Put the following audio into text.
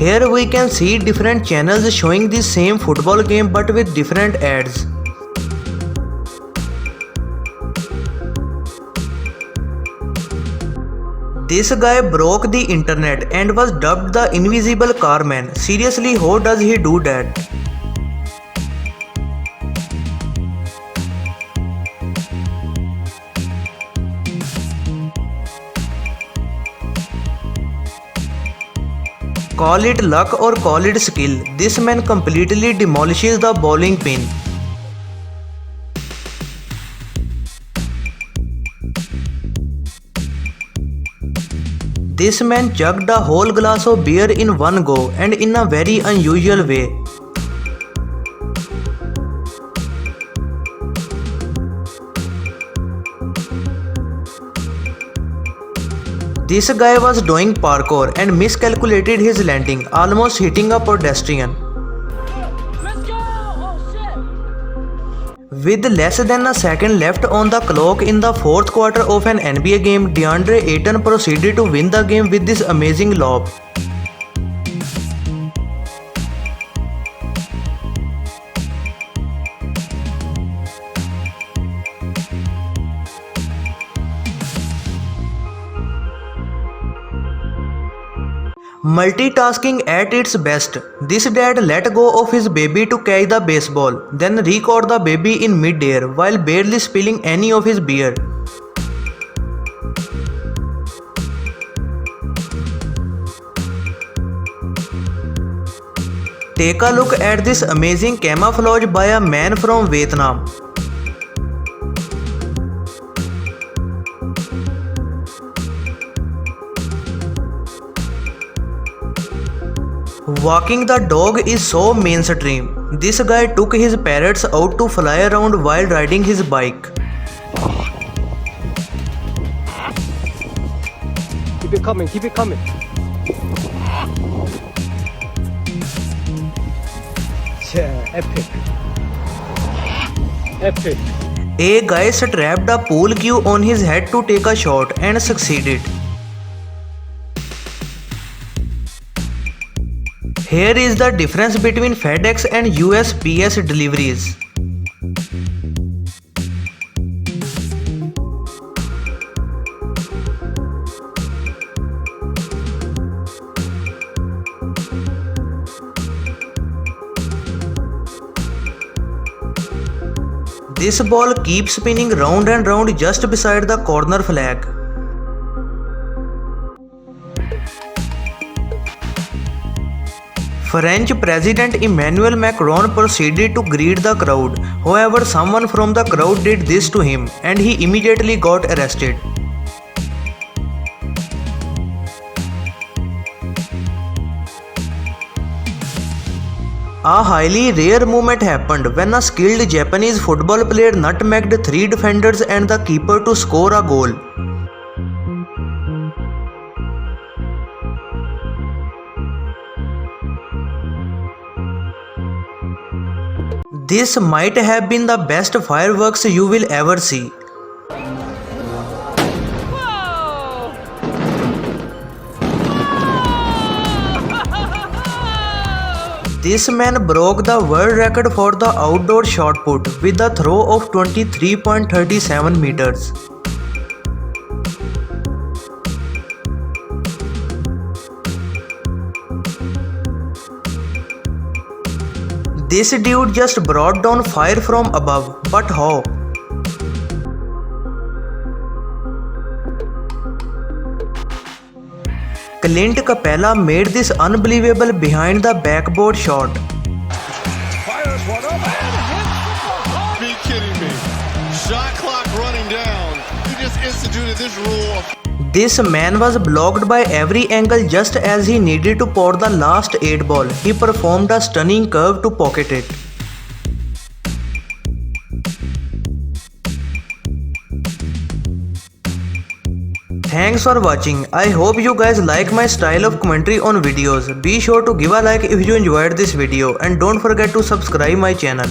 Here we can see different channels showing the same football game but with different ads. This guy broke the internet and was dubbed the Invisible Carman. Seriously, how does he do that? Call it luck or call it skill, this man completely demolishes the bowling pin. This man chugged a whole glass of beer in one go and in a very unusual way. This guy was doing parkour and miscalculated his landing, almost hitting a pedestrian. With less than a second left on the clock in the fourth quarter of an NBA game, DeAndre Ayton proceeded to win the game with this amazing lob. Multitasking at its best. This dad let go of his baby to catch the baseball, then re-caught the baby in mid-air while barely spilling any of his beer. Take a look at this amazing camouflage by a man from Vietnam. Walking the dog is so mainstream. This guy took his parrots out to fly around while riding his bike. Keep it coming, keep it coming. Yeah, epic. Epic. A guy strapped a pool cue on his head to take a shot and succeeded. Here is the difference between FedEx and USPS deliveries. This ball keeps spinning round and round just beside the corner flag. French President Emmanuel Macron proceeded to greet the crowd. However, someone from the crowd did this to him and he immediately got arrested. A highly rare moment happened when a skilled Japanese football player nutmegged 3 defenders and the keeper to score a goal. This might have been the best fireworks you will ever see. This man broke the world record for the outdoor shot put with a throw of 23.37 meters. This dude just brought down fire from above, but how? Clint Capella made this unbelievable behind the backboard shot. Fires one up and hits. Be kidding me. Shot clock running down. He just instituted this rule. This man was blocked by every angle just as he needed to pour the last 8 ball. He performed a stunning curve to pocket it. Thanks for watching. I hope you guys like my style of commentary on videos. Be sure to give a like if you enjoyed this video and don't forget to subscribe my channel.